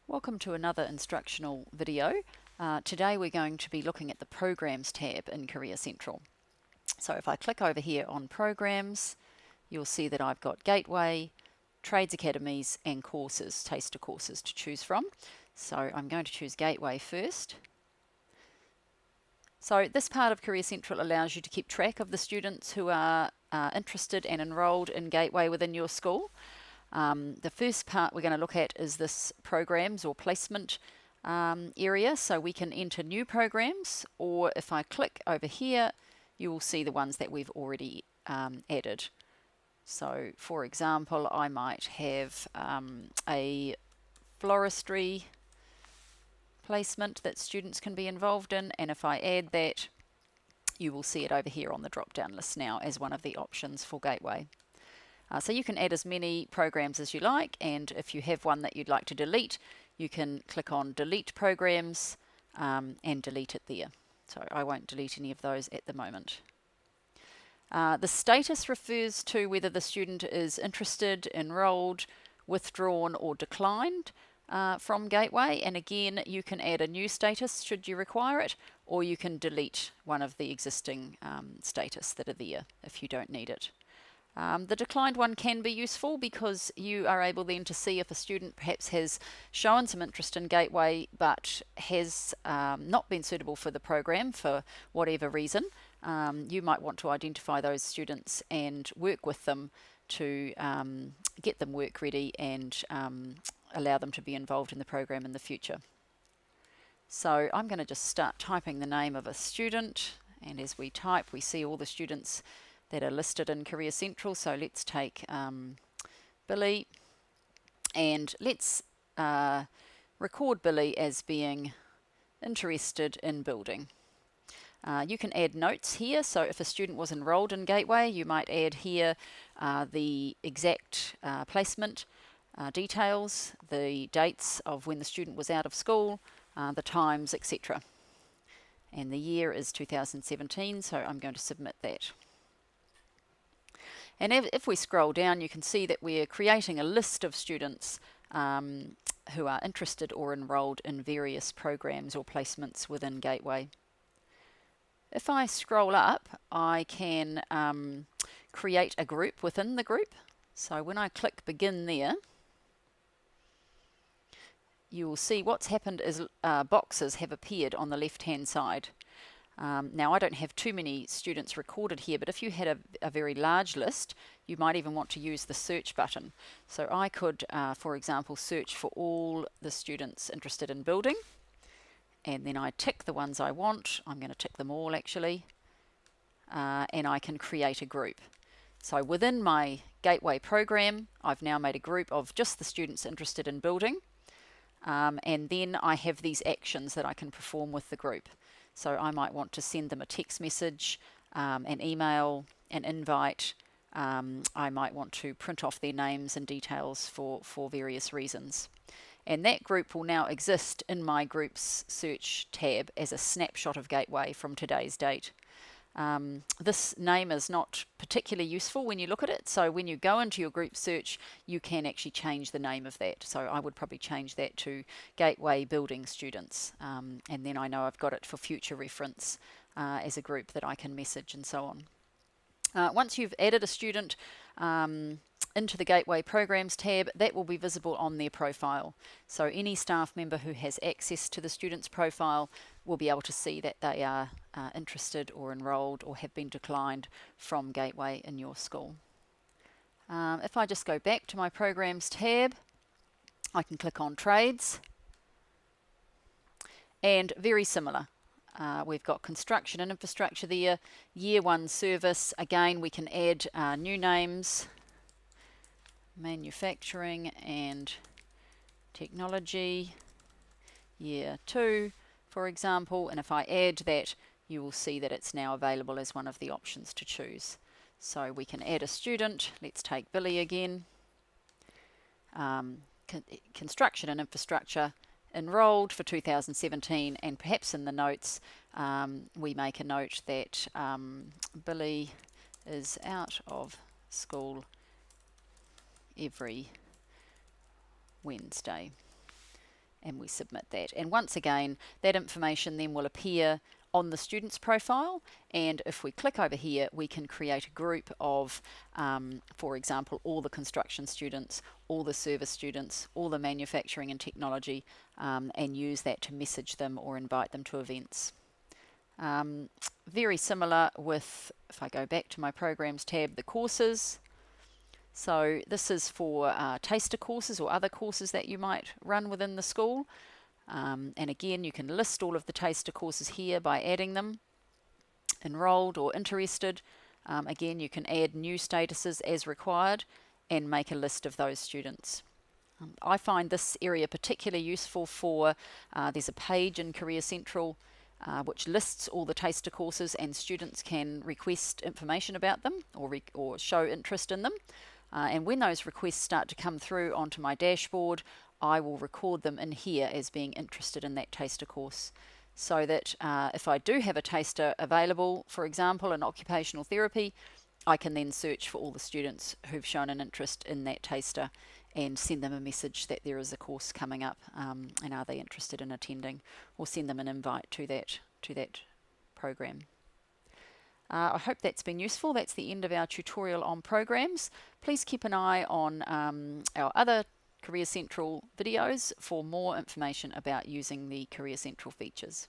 Welcome to another instructional video. Today we're going to be looking at the Programs tab in Career Central. So if I click over here on Programs, you'll see that I've got Gateway, Trades Academies and Courses, Taster Courses to choose from. So I'm going to choose Gateway first. So this part of Career Central allows you to keep track of the students who are interested and enrolled in Gateway within your school. The first part we're going to look at is this programs or placement area, so we can enter new programs, or if I click over here you will see the ones that we've already added. So for example, I might have a floristry placement that students can be involved in, and if I add that, you will see it over here on the drop down list now as one of the options for Gateway. So you can add as many programs as you like, and if you have one that you'd like to delete, you can click on delete programs and delete it there. So I won't delete any of those at the moment. The status refers to whether the student is interested, enrolled, withdrawn or declined from Gateway, and again you can add a new status should you require it, or you can delete one of the existing status that are there if you don't need it. The declined one can be useful because you are able then to see if a student perhaps has shown some interest in Gateway but has not been suitable for the program for whatever reason. You might want to identify those students and work with them to get them work ready and allow them to be involved in the program in the future. So I'm going to just start typing the name of a student, and as we type we see all the students that are listed in Career Central. So let's take Billy, and let's record Billy as being interested in building. You can add notes here, so if a student was enrolled in Gateway, you might add here the exact placement details, the dates of when the student was out of school, the times, etc. And the year is 2017, so I'm going to submit that. And if we scroll down, you can see that we're creating a list of students who are interested or enrolled in various programs or placements within Gateway. If I scroll up, I can create a group within the group. So when I click begin there, you will see what's happened is boxes have appeared on the left hand side. Now I don't have too many students recorded here, but if you had a very large list, you might even want to use the search button. So I could, for example, search for all the students interested in building, and then I tick the ones I want. I'm going to tick them all actually, and I can create a group. So within my Gateway program, I've now made a group of just the students interested in building, and then I have these actions that I can perform with the group. So I might want to send them a text message, an email, an invite. I might want to print off their names and details for various reasons. And that group will now exist in my Groups Search tab as a snapshot of Gateway from today's date. This name is not particularly useful when you look at it, so when you go into your group search you can actually change the name of that. So I would probably change that to Gateway Building Students, and then I know I've got it for future reference as a group that I can message and so on. Once you've added a student into the Gateway Programs tab, that will be visible on their profile. So any staff member who has access to the student's profile will be able to see that they are interested or enrolled or have been declined from Gateway in your school. If I just go back to my Programs tab, I can click on Trades, and very similar. We've got construction and infrastructure there, year one service. Again, we can add new names, manufacturing and technology, year two, for example, and if I add that, you will see that it's now available as one of the options to choose. So we can add a student. Let's take Billy again. Construction and infrastructure, enrolled for 2017, and perhaps in the notes we make a note that Billy is out of school every Wednesday. and we submit that. And once again, that information then will appear on the student's profile, and if we click over here, we can create a group of, for example, all the construction students, all the service students, all the manufacturing and technology, and use that to message them or invite them to events. Very similar with, if I go back to my programs tab, the courses. So this is for taster courses or other courses that you might run within the school. And again, you can list all of the taster courses here by adding them, enrolled or interested. Again, you can add new statuses as required and make a list of those students. I find this area particularly useful for, there's a page in Career Central which lists all the taster courses, and students can request information about them or show interest in them. And when those requests start to come through onto my dashboard, I will record them in here as being interested in that taster course, so that if I do have a taster available, for example in occupational therapy, I can then search for all the students who've shown an interest in that taster and send them a message that there is a course coming up, and are they interested in attending, or send them an invite to that program. I hope that's been useful. That's the end of our tutorial on programs. Please keep an eye on our other Career Central videos for more information about using the Career Central features.